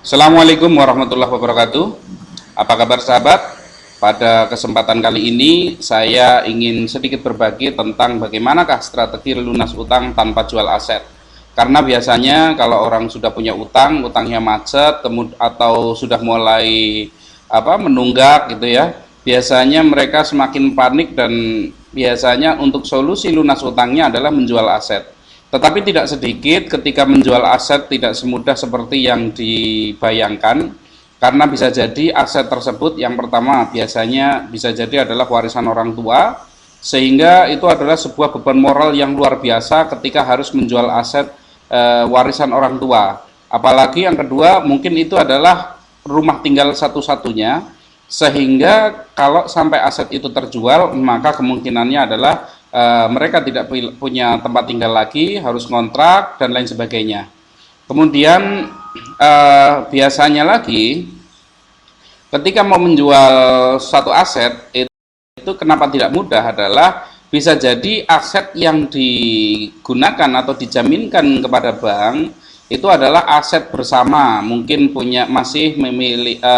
Assalamualaikum warahmatullahi wabarakatuh. Apa kabar sahabat? Pada kesempatan kali ini saya ingin sedikit berbagi tentang bagaimanakah strategi lunas utang tanpa jual aset. Karena biasanya kalau orang sudah punya utang, utangnya macet, atau sudah mulai menunggak gitu ya, biasanya mereka semakin panik dan biasanya untuk solusi lunas utangnya adalah menjual aset. Tetapi tidak sedikit ketika menjual aset tidak semudah seperti yang dibayangkan, karena bisa jadi aset tersebut yang pertama biasanya bisa jadi adalah warisan orang tua, sehingga itu adalah sebuah beban moral yang luar biasa ketika harus menjual aset warisan orang tua. Apalagi yang kedua mungkin itu adalah rumah tinggal satu-satunya, sehingga kalau sampai aset itu terjual maka kemungkinannya adalah mereka tidak punya tempat tinggal lagi, harus kontrak dan lain sebagainya. Kemudian biasanya lagi ketika mau menjual satu aset itu kenapa tidak mudah adalah bisa jadi aset yang digunakan atau dijaminkan kepada bank itu adalah aset bersama, mungkin masih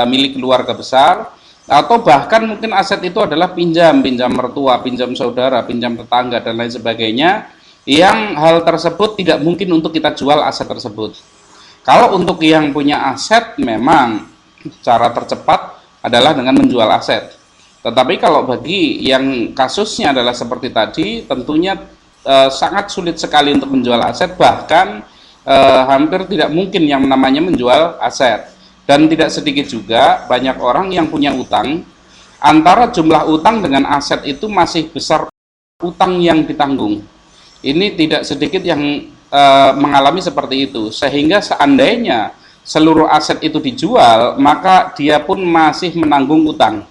milik keluarga besar, atau bahkan mungkin aset itu adalah pinjam mertua, pinjam saudara, pinjam tetangga dan lain sebagainya, yang hal tersebut tidak mungkin untuk kita jual aset tersebut. Kalau untuk yang punya aset memang cara tercepat adalah dengan menjual aset. Tetapi kalau bagi yang kasusnya adalah seperti tadi, tentunya sangat sulit sekali untuk menjual aset, bahkan hampir tidak mungkin yang namanya menjual aset. Dan tidak sedikit juga banyak orang yang punya utang, antara jumlah utang dengan aset itu masih besar utang yang ditanggung. Ini tidak sedikit yang mengalami seperti itu, sehingga seandainya seluruh aset itu dijual, maka dia pun masih menanggung utang.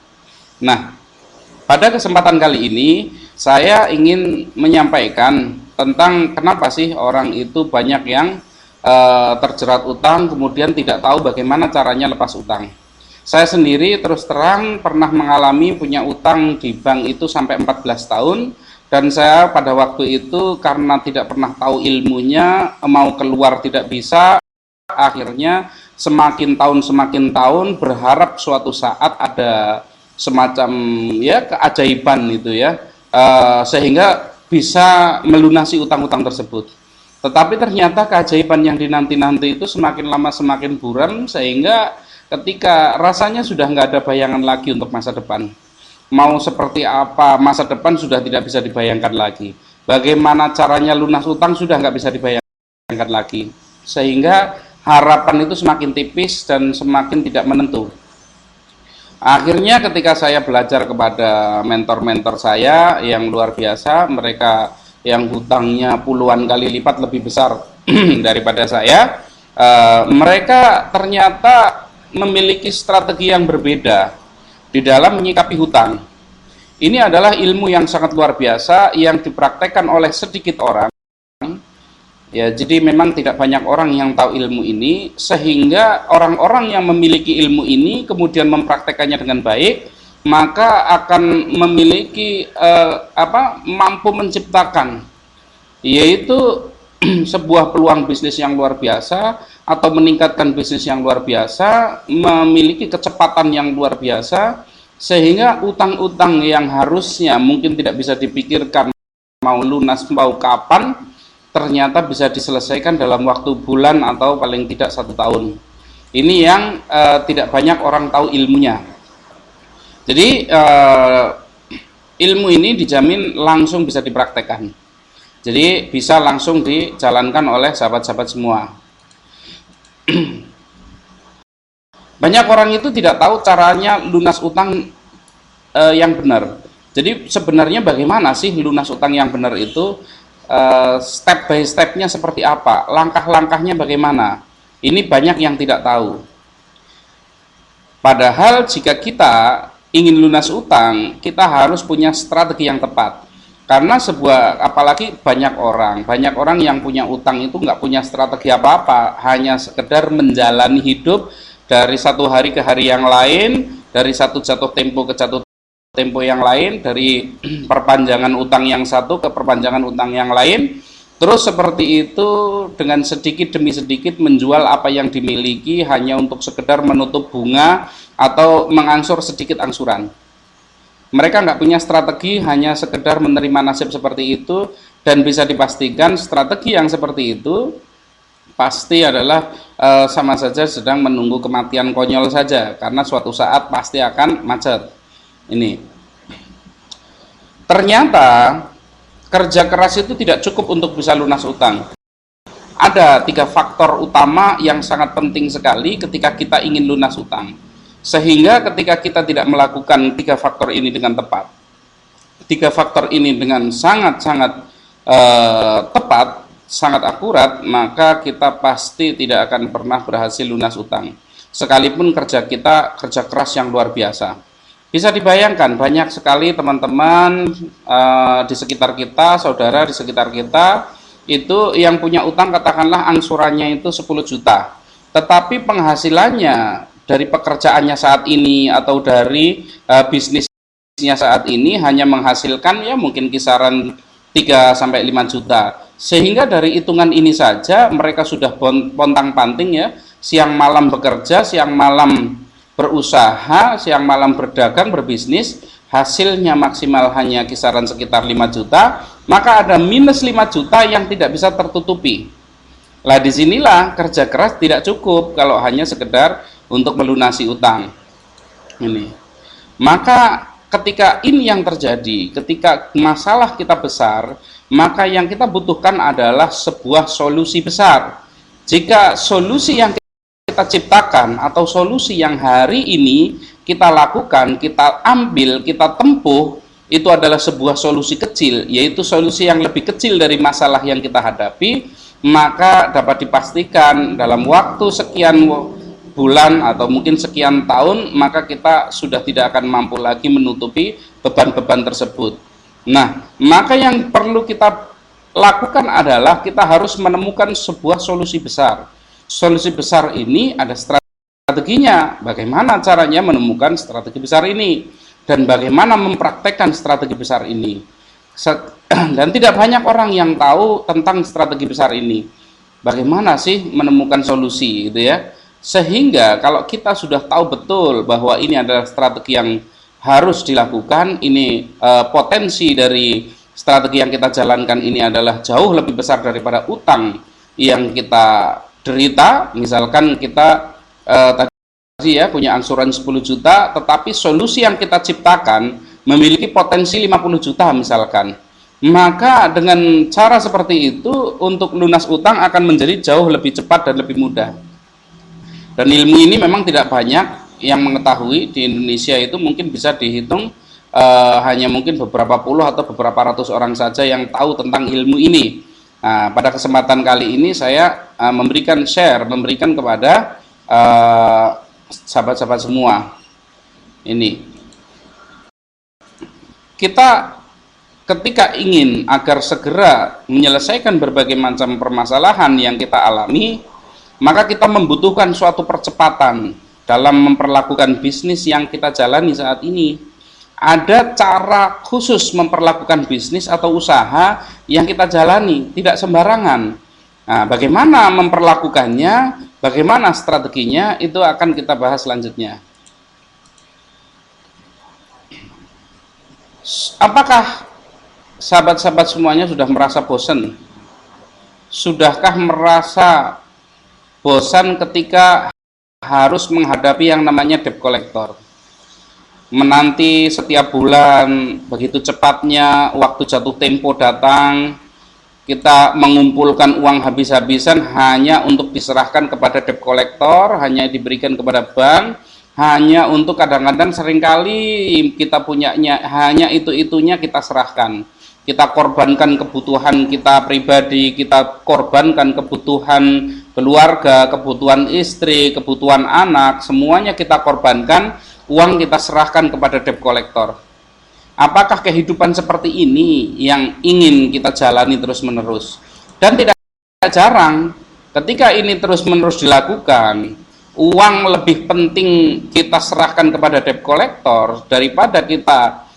Nah, pada kesempatan kali ini saya ingin menyampaikan tentang kenapa sih orang itu banyak yang terjerat utang kemudian tidak tahu bagaimana caranya lepas utang. Saya sendiri terus terang pernah mengalami punya utang di bank itu sampai 14 tahun, dan saya pada waktu itu karena tidak pernah tahu ilmunya, mau keluar tidak bisa, akhirnya semakin tahun berharap suatu saat ada semacam ya keajaiban itu ya, sehingga bisa melunasi utang-utang tersebut. Tetapi ternyata keajaiban yang dinanti-nanti itu semakin lama semakin buram, sehingga ketika rasanya sudah nggak ada bayangan lagi untuk masa depan. Mau seperti apa masa depan sudah tidak bisa dibayangkan lagi. Bagaimana caranya lunas utang sudah nggak bisa dibayangkan lagi. Sehingga harapan itu semakin tipis dan semakin tidak menentu. Akhirnya ketika saya belajar kepada mentor-mentor saya yang luar biasa, mereka yang hutangnya puluhan kali lipat lebih besar daripada saya, mereka ternyata memiliki strategi yang berbeda di dalam menyikapi hutang. Ini adalah ilmu yang sangat luar biasa yang dipraktekkan oleh sedikit orang. Ya, jadi memang tidak banyak orang yang tahu ilmu ini, sehingga orang-orang yang memiliki ilmu ini kemudian mempraktekannya dengan baik, maka akan memiliki mampu menciptakan yaitu sebuah peluang bisnis yang luar biasa, atau meningkatkan bisnis yang luar biasa, memiliki kecepatan yang luar biasa, sehingga utang-utang yang harusnya mungkin tidak bisa dipikirkan mau lunas mau kapan, ternyata bisa diselesaikan dalam waktu bulan atau paling tidak 1 tahun. Ini yang tidak banyak orang tahu ilmunya. Jadi ilmu ini dijamin langsung bisa dipraktekkan. Jadi bisa langsung dijalankan oleh sahabat-sahabat semua. Banyak orang itu tidak tahu caranya lunas utang yang benar. Jadi sebenarnya bagaimana sih lunas utang yang benar itu? Step by stepnya seperti apa? Langkah-langkahnya bagaimana? Ini banyak yang tidak tahu. Padahal jika kita ingin lunas utang, kita harus punya strategi yang tepat. Karena apalagi banyak orang yang punya utang itu nggak punya strategi apa-apa, hanya sekedar menjalani hidup dari satu hari ke hari yang lain, dari satu jatuh tempo ke jatuh tempo yang lain, dari perpanjangan utang yang satu ke perpanjangan utang yang lain, Terus seperti itu dengan sedikit demi sedikit menjual apa yang dimiliki hanya untuk sekedar menutup bunga atau mengangsur sedikit angsuran. Mereka nggak punya strategi, hanya sekedar menerima nasib seperti itu, dan bisa dipastikan strategi yang seperti itu pasti adalah sama saja sedang menunggu kematian konyol saja, karena suatu saat pasti akan macet. Ini ternyata kerja keras itu tidak cukup untuk bisa lunas utang. Ada 3 faktor utama yang sangat penting sekali ketika kita ingin lunas utang, sehingga ketika kita tidak melakukan 3 faktor ini dengan tepat, 3 faktor ini dengan sangat-sangat tepat, sangat akurat, maka kita pasti tidak akan pernah berhasil lunas utang, sekalipun kerja kita kerja keras yang luar biasa. Bisa dibayangkan banyak sekali teman-teman di sekitar kita, saudara di sekitar kita itu yang punya utang, katakanlah angsurannya itu 10 juta, tetapi penghasilannya dari pekerjaannya saat ini atau dari bisnisnya saat ini hanya menghasilkan ya mungkin kisaran 3 sampai 5 juta. Sehingga dari hitungan ini saja mereka sudah pontang-panting ya, siang malam bekerja, siang malam berusaha, siang malam berdagang, berbisnis, hasilnya maksimal hanya kisaran sekitar 5 juta, maka ada minus 5 juta yang tidak bisa tertutupi. Lah disinilah kerja keras tidak cukup kalau hanya sekedar untuk melunasi utang. Ini. Maka ketika ini yang terjadi, ketika masalah kita besar, maka yang kita butuhkan adalah sebuah solusi besar. Jika solusi yang kita ciptakan atau solusi yang hari ini kita lakukan, kita ambil, kita tempuh, itu adalah sebuah solusi kecil, yaitu solusi yang lebih kecil dari masalah yang kita hadapi, maka dapat dipastikan dalam waktu sekian bulan atau mungkin sekian tahun, maka kita sudah tidak akan mampu lagi menutupi beban-beban tersebut. Nah, maka yang perlu kita lakukan adalah kita harus menemukan sebuah solusi besar. Solusi besar ini ada strateginya, bagaimana caranya menemukan strategi besar ini dan bagaimana mempraktekkan strategi besar ini. Dan tidak banyak orang yang tahu tentang strategi besar ini. Bagaimana sih menemukan solusi gitu ya. Sehingga kalau kita sudah tahu betul bahwa ini adalah strategi yang harus dilakukan, ini potensi dari strategi yang kita jalankan ini adalah jauh lebih besar daripada utang yang kita derita. Misalkan kita tadi ya punya angsuran 10 juta, tetapi solusi yang kita ciptakan memiliki potensi 50 juta misalkan, maka dengan cara seperti itu untuk lunas utang akan menjadi jauh lebih cepat dan lebih mudah. Dan ilmu ini memang tidak banyak yang mengetahui di Indonesia, itu mungkin bisa dihitung hanya mungkin beberapa puluh atau beberapa ratus orang saja yang tahu tentang ilmu ini. Nah, pada kesempatan kali ini saya memberikan kepada sahabat-sahabat semua. Ini kita ketika ingin agar segera menyelesaikan berbagai macam permasalahan yang kita alami, maka kita membutuhkan suatu percepatan dalam memperlakukan bisnis yang kita jalani saat ini. Ada cara khusus memperlakukan bisnis atau usaha yang kita jalani, tidak sembarangan. Nah, bagaimana memperlakukannya, bagaimana strateginya, itu akan kita bahas selanjutnya. Apakah sahabat-sahabat semuanya sudah merasa bosan? Sudahkah merasa bosan ketika harus menghadapi yang namanya debt collector? Menanti setiap bulan, begitu cepatnya waktu jatuh tempo datang, kita mengumpulkan uang habis-habisan hanya untuk diserahkan kepada debt collector, hanya diberikan kepada bank, hanya untuk kadang-kadang seringkali kita punyanya hanya itu-itunya kita serahkan. Kita korbankan kebutuhan kita pribadi, kita korbankan kebutuhan keluarga, kebutuhan istri, kebutuhan anak, semuanya kita korbankan, uang kita serahkan kepada debt collector. Apakah kehidupan seperti ini yang ingin kita jalani terus-menerus? Dan tidak jarang ketika ini terus-menerus dilakukan, uang lebih penting kita serahkan kepada debt collector daripada kita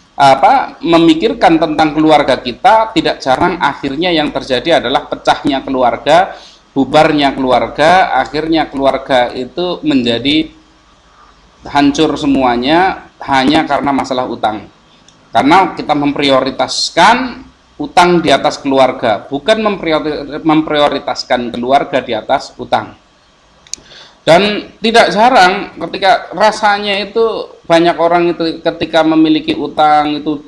memikirkan tentang keluarga kita, tidak jarang akhirnya yang terjadi adalah pecahnya keluarga, bubarnya keluarga, akhirnya keluarga itu menjadi hancur semuanya hanya karena masalah utang. Karena kita memprioritaskan utang di atas keluarga, bukan memprioritaskan keluarga di atas utang. Dan tidak jarang ketika rasanya itu banyak orang itu ketika memiliki utang itu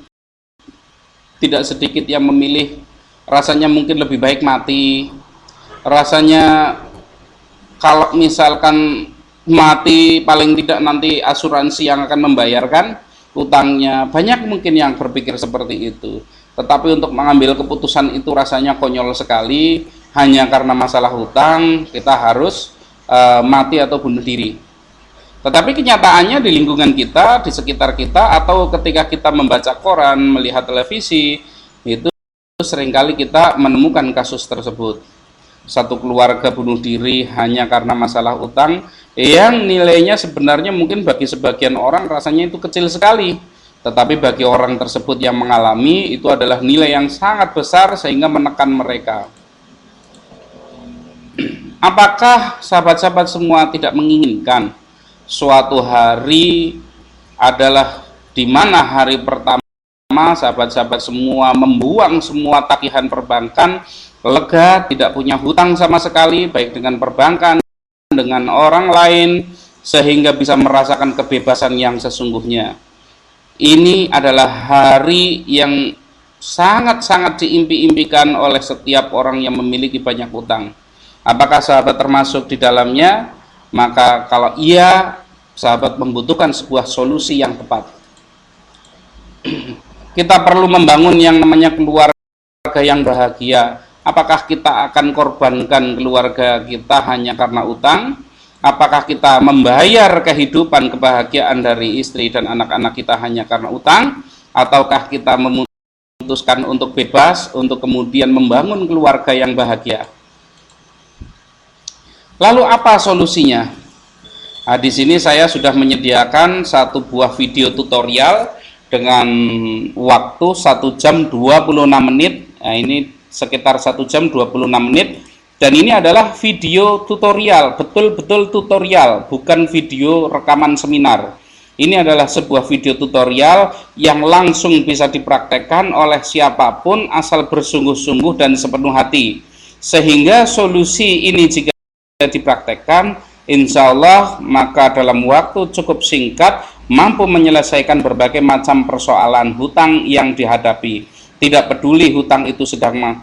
tidak sedikit yang memilih rasanya mungkin lebih baik mati. Rasanya kalau misalkan mati paling tidak nanti asuransi yang akan membayarkan utangnya. Banyak mungkin yang berpikir seperti itu. Tetapi untuk mengambil keputusan itu rasanya konyol sekali, hanya karena masalah hutang kita harus mati atau bunuh diri. Tetapi kenyataannya di lingkungan kita, di sekitar kita, atau ketika kita membaca koran, melihat televisi, itu seringkali kita menemukan kasus tersebut. Satu keluarga bunuh diri hanya karena masalah utang yang nilainya sebenarnya mungkin bagi sebagian orang rasanya itu kecil sekali, tetapi bagi orang tersebut yang mengalami itu adalah nilai yang sangat besar sehingga menekan mereka. Apakah sahabat-sahabat semua tidak menginginkan suatu hari adalah di mana hari pertama sahabat-sahabat semua membuang semua tagihan perbankan, lega, tidak punya hutang sama sekali baik dengan perbankan, dengan orang lain, sehingga bisa merasakan kebebasan yang sesungguhnya. Ini adalah hari yang sangat-sangat diimpi-impikan oleh setiap orang yang memiliki banyak hutang. Apakah sahabat termasuk di dalamnya? Maka kalau iya, sahabat membutuhkan sebuah solusi yang tepat. Kita perlu membangun yang namanya keluarga yang bahagia. Apakah kita akan korbankan keluarga kita hanya karena utang? Apakah kita membayar kehidupan kebahagiaan dari istri dan anak-anak kita hanya karena utang? Ataukah kita memutuskan untuk bebas, untuk kemudian membangun keluarga yang bahagia? Lalu apa solusinya? Nah, di sini saya sudah menyediakan satu buah video tutorial dengan waktu 1 jam 26 menit. Nah, ini sekitar 1 jam 26 menit. Dan ini adalah video tutorial, betul-betul tutorial, bukan video rekaman seminar. Ini adalah sebuah video tutorial yang langsung bisa dipraktekkan oleh siapapun asal bersungguh-sungguh dan sepenuh hati. Sehingga solusi ini jika dipraktekkan, insya Allah maka dalam waktu cukup singkat mampu menyelesaikan berbagai macam persoalan hutang yang dihadapi. Tidak peduli hutang itu sedang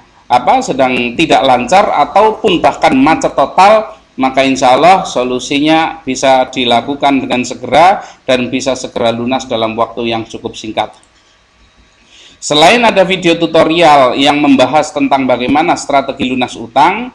tidak lancar ataupun bahkan macet total, maka insya Allah solusinya bisa dilakukan dengan segera dan bisa segera lunas dalam waktu yang cukup singkat. Selain ada video tutorial yang membahas tentang bagaimana strategi lunas utang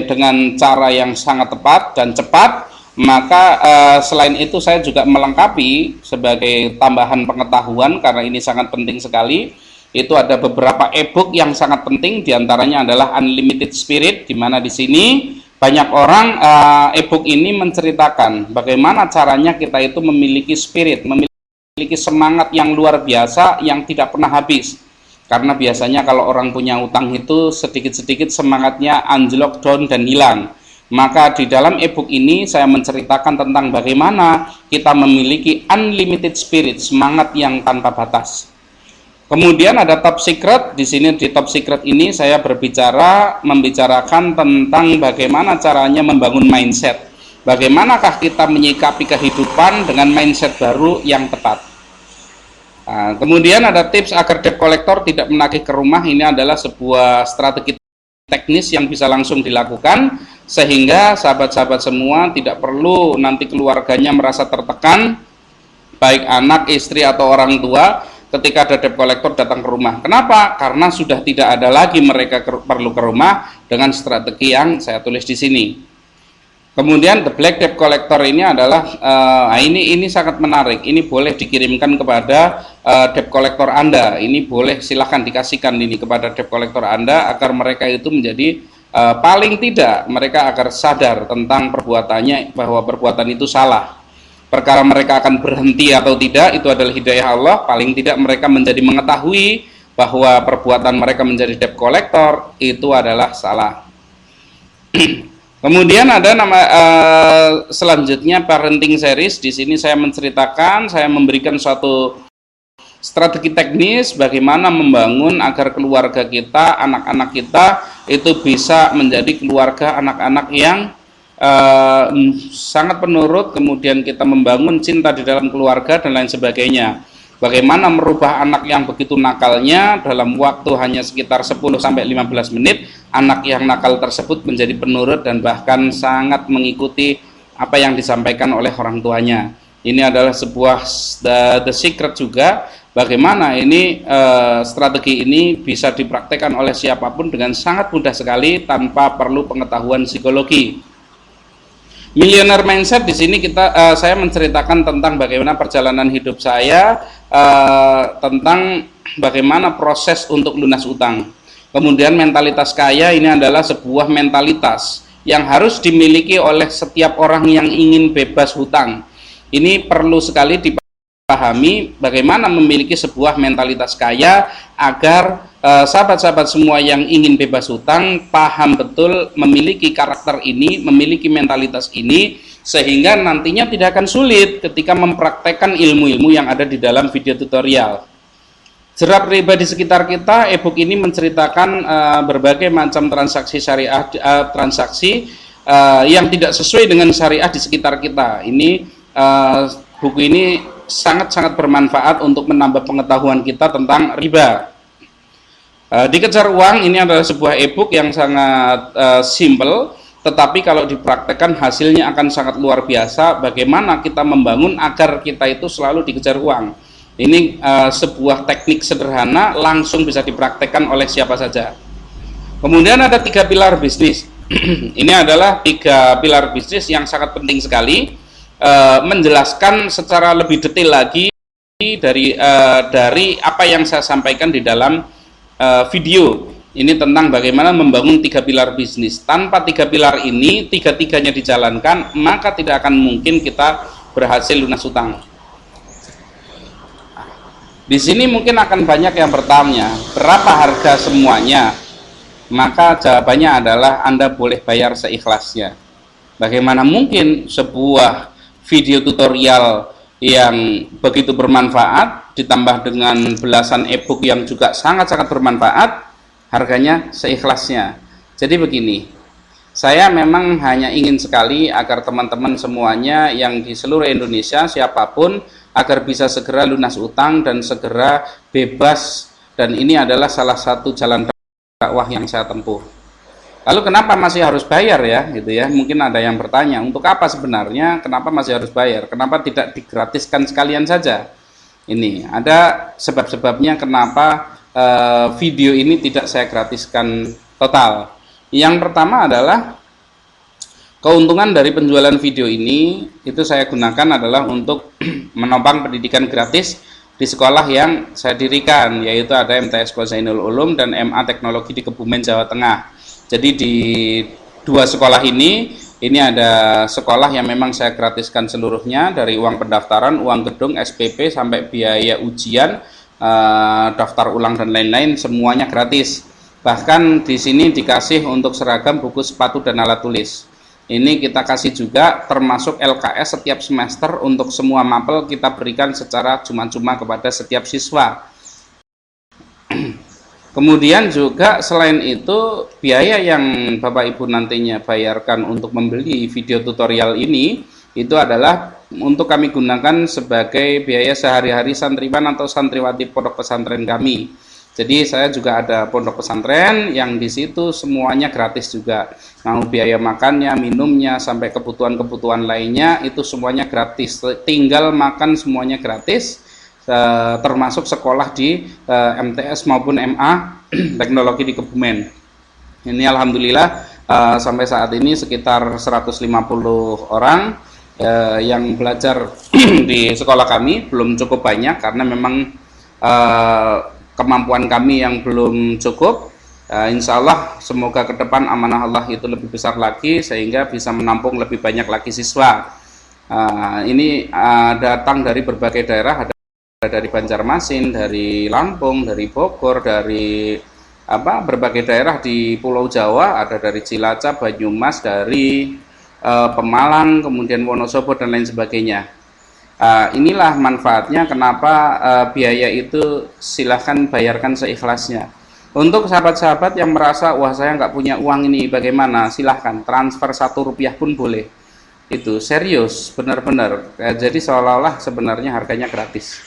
dengan cara yang sangat tepat dan cepat, maka selain itu saya juga melengkapi sebagai tambahan pengetahuan karena ini sangat penting sekali. Itu ada beberapa e-book yang sangat penting, diantaranya adalah Unlimited Spirit, di mana di sini banyak orang e-book ini menceritakan bagaimana caranya kita itu memiliki spirit, memiliki semangat yang luar biasa yang tidak pernah habis. Karena biasanya kalau orang punya utang itu sedikit-sedikit semangatnya anjlok, down, dan hilang. Maka di dalam e-book ini saya menceritakan tentang bagaimana kita memiliki unlimited spirit, semangat yang tanpa batas. Kemudian ada Top Secret. Di sini di Top Secret ini saya membicarakan tentang bagaimana caranya membangun mindset. Bagaimanakah kita menyikapi kehidupan dengan mindset baru yang tepat. Nah, kemudian ada tips agar debt collector tidak menagih ke rumah. Ini adalah sebuah strategi teknis yang bisa langsung dilakukan sehingga sahabat-sahabat semua tidak perlu nanti keluarganya merasa tertekan, baik anak, istri atau orang tua ketika ada debt collector datang ke rumah. Kenapa? Karena sudah tidak ada lagi mereka perlu ke rumah dengan strategi yang saya tulis di sini. Kemudian the black debt collector ini adalah ini sangat menarik. Ini boleh dikirimkan kepada debt collector Anda. Ini boleh silahkan dikasihkan ini kepada debt collector Anda agar mereka itu menjadi paling tidak mereka agar sadar tentang perbuatannya, bahwa perbuatan itu salah. Perkara mereka akan berhenti atau tidak itu adalah hidayah Allah. Paling tidak mereka menjadi mengetahui bahwa perbuatan mereka menjadi debt collector itu adalah salah. Kemudian ada selanjutnya parenting series. Di sini saya menceritakan, saya memberikan suatu strategi teknis bagaimana membangun agar keluarga kita, anak-anak kita itu bisa menjadi keluarga anak-anak yang sangat penurut, kemudian kita membangun cinta di dalam keluarga dan lain sebagainya. Bagaimana merubah anak yang begitu nakalnya dalam waktu hanya sekitar 10-15 menit, anak yang nakal tersebut menjadi penurut dan bahkan sangat mengikuti apa yang disampaikan oleh orang tuanya. Ini adalah sebuah the secret juga bagaimana ini strategi ini bisa dipraktekkan oleh siapapun dengan sangat mudah sekali tanpa perlu pengetahuan psikologi. Millionaire Mindset di sini saya menceritakan tentang bagaimana perjalanan hidup saya, tentang bagaimana proses untuk lunas utang. Kemudian mentalitas kaya ini adalah sebuah mentalitas yang harus dimiliki oleh setiap orang yang ingin bebas hutang. Ini perlu sekali dipahami bagaimana memiliki sebuah mentalitas kaya agar sahabat-sahabat semua yang ingin bebas hutang paham betul, memiliki karakter ini, memiliki mentalitas ini, sehingga nantinya tidak akan sulit ketika mempraktekkan ilmu-ilmu yang ada di dalam video tutorial. Jerap riba di sekitar kita, e-book ini menceritakan berbagai macam transaksi syariah, transaksi yang tidak sesuai dengan syariah di sekitar kita. Ini buku ini sangat-sangat bermanfaat untuk menambah pengetahuan kita tentang riba. Dikejar uang ini adalah sebuah e-book yang sangat simple, tetapi kalau dipraktekkan hasilnya akan sangat luar biasa. Bagaimana kita membangun agar kita itu selalu dikejar uang. Ini sebuah teknik sederhana, langsung bisa dipraktekkan oleh siapa saja. Kemudian ada 3 pilar bisnis. Ini adalah 3 pilar bisnis yang sangat penting sekali, menjelaskan secara lebih detail lagi dari apa yang saya sampaikan di dalam video ini tentang bagaimana membangun 3 pilar bisnis. Tanpa 3 pilar ini, 3-tiganya dijalankan, maka tidak akan mungkin kita berhasil lunas utang. Di sini mungkin akan banyak yang bertanya, berapa harga semuanya? Maka jawabannya adalah Anda boleh bayar seikhlasnya. Bagaimana mungkin sebuah video tutorial yang begitu bermanfaat ditambah dengan belasan e-book yang juga sangat-sangat bermanfaat, harganya seikhlasnya. Jadi begini, saya memang hanya ingin sekali agar teman-teman semuanya yang di seluruh Indonesia, siapapun, agar bisa segera lunas utang dan segera bebas, dan ini adalah salah satu jalan dakwah yang saya tempuh. Lalu kenapa masih harus bayar ya, gitu ya? Mungkin ada yang bertanya, untuk apa sebenarnya? Kenapa masih harus bayar? Kenapa tidak digratiskan sekalian saja? Ini ada sebab-sebabnya kenapa video ini tidak saya gratiskan total. Yang pertama adalah keuntungan dari penjualan video ini itu saya gunakan adalah untuk menopang pendidikan gratis di sekolah yang saya dirikan, yaitu ada MTS Kozainul Ulum dan MA Teknologi di Kebumen, Jawa Tengah. Jadi di 2 sekolah ini ada sekolah yang memang saya gratiskan seluruhnya, dari uang pendaftaran, uang gedung, SPP, sampai biaya ujian, daftar ulang dan lain-lain, semuanya gratis. Bahkan di sini dikasih untuk seragam, buku, sepatu, dan alat tulis. Ini kita kasih juga, termasuk LKS setiap semester untuk semua mapel kita berikan secara cuma-cuma kepada setiap siswa. Kemudian juga selain itu, biaya yang Bapak Ibu nantinya bayarkan untuk membeli video tutorial ini, itu adalah untuk kami gunakan sebagai biaya sehari-hari santriwan atau santriwati pondok pesantren kami. Jadi saya juga ada pondok pesantren yang di situ semuanya gratis juga. Mau biaya makannya, minumnya, sampai kebutuhan-kebutuhan lainnya itu semuanya gratis. Tinggal makan semuanya gratis, termasuk sekolah di MTS maupun MA Teknologi di Kebumen. Ini alhamdulillah sampai saat ini sekitar 150 orang yang belajar di sekolah kami. Belum cukup banyak karena memang kemampuan kami yang belum cukup. Insya Allah semoga ke depan amanah Allah itu lebih besar lagi sehingga bisa menampung lebih banyak lagi siswa. Ini datang dari berbagai daerah, ada dari Banjarmasin, dari Lampung, dari Bogor, dari berbagai daerah di Pulau Jawa, ada dari Cilacap, Banyumas, dari Pemalang, kemudian Wonosobo dan lain sebagainya. Inilah manfaatnya kenapa biaya itu silahkan bayarkan seikhlasnya. Untuk sahabat-sahabat yang merasa wah saya nggak punya uang ini bagaimana, silahkan transfer 1 rupiah pun boleh. Itu serius benar-benar, jadi seolah-olah sebenarnya harganya gratis.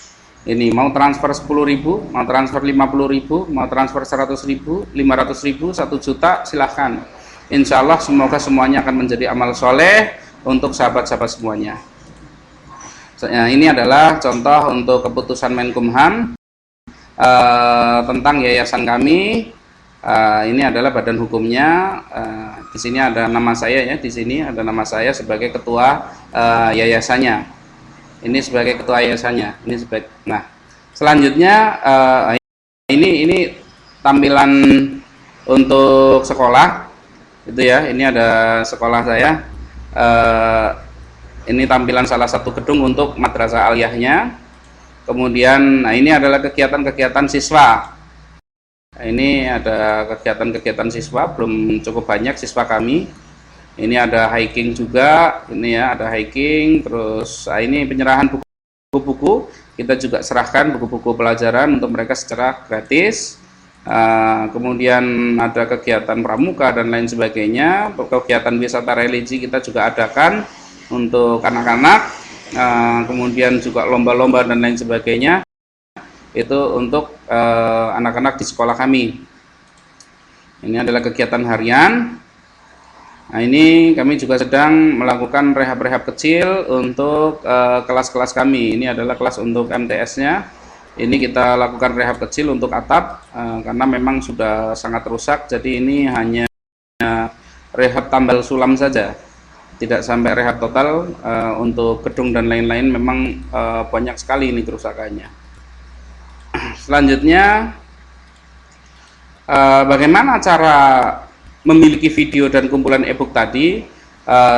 Ini mau transfer 10.000, mau transfer 50.000, mau transfer 100.000, 500.000, 1 juta, silahkan. Insya Allah semoga semuanya akan menjadi amal soleh untuk sahabat-sahabat semuanya. Ini adalah contoh untuk keputusan Menkumham tentang yayasan kami. Ini adalah badan hukumnya. Di sini ada nama saya ya. Di sini ada nama saya sebagai ketua yayasannya. Ini sebagai ketua yayasannya. Ini sebagai. Nah, selanjutnya ini tampilan untuk sekolah. Itu ya. Ini ada sekolah saya. Ini tampilan salah satu gedung untuk madrasah aliyahnya. Kemudian, ini adalah kegiatan-kegiatan siswa. Ini ada kegiatan-kegiatan siswa, belum cukup banyak siswa kami. Ini ada hiking juga, ini ya ada hiking. Terus ini penyerahan buku-buku. Kita juga serahkan buku-buku pelajaran untuk mereka secara gratis. Kemudian ada kegiatan pramuka dan lain sebagainya. Kegiatan wisata religi kita juga adakan untuk anak-anak, kemudian juga lomba-lomba dan lain sebagainya itu untuk anak-anak di sekolah kami. Ini adalah kegiatan harian. Nah, ini kami juga sedang melakukan rehab-rehab kecil untuk kelas-kelas kami. Ini adalah kelas untuk MTS-nya. Ini kita lakukan rehab kecil untuk atap karena memang sudah sangat rusak. Jadi ini hanya rehab tambal sulam saja. Tidak sampai rehab total. Untuk gedung dan lain-lain memang banyak sekali ini kerusakannya. Selanjutnya, bagaimana cara memiliki video dan kumpulan e-book tadi?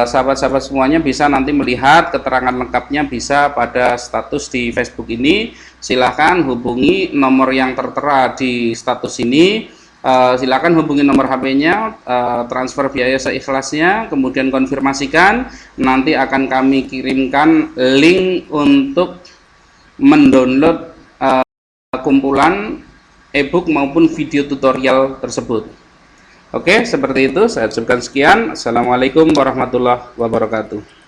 Sahabat-sahabat semuanya bisa nanti melihat keterangan lengkapnya bisa pada status di Facebook ini. Silahkan hubungi nomor yang tertera di status ini. Silakan hubungi nomor HP-nya, transfer biaya seikhlasnya, kemudian konfirmasikan. Nanti akan kami kirimkan link untuk mendownload kumpulan e-book maupun video tutorial tersebut. Oke, seperti itu. Saya ucapkan sekian. Assalamualaikum warahmatullahi wabarakatuh.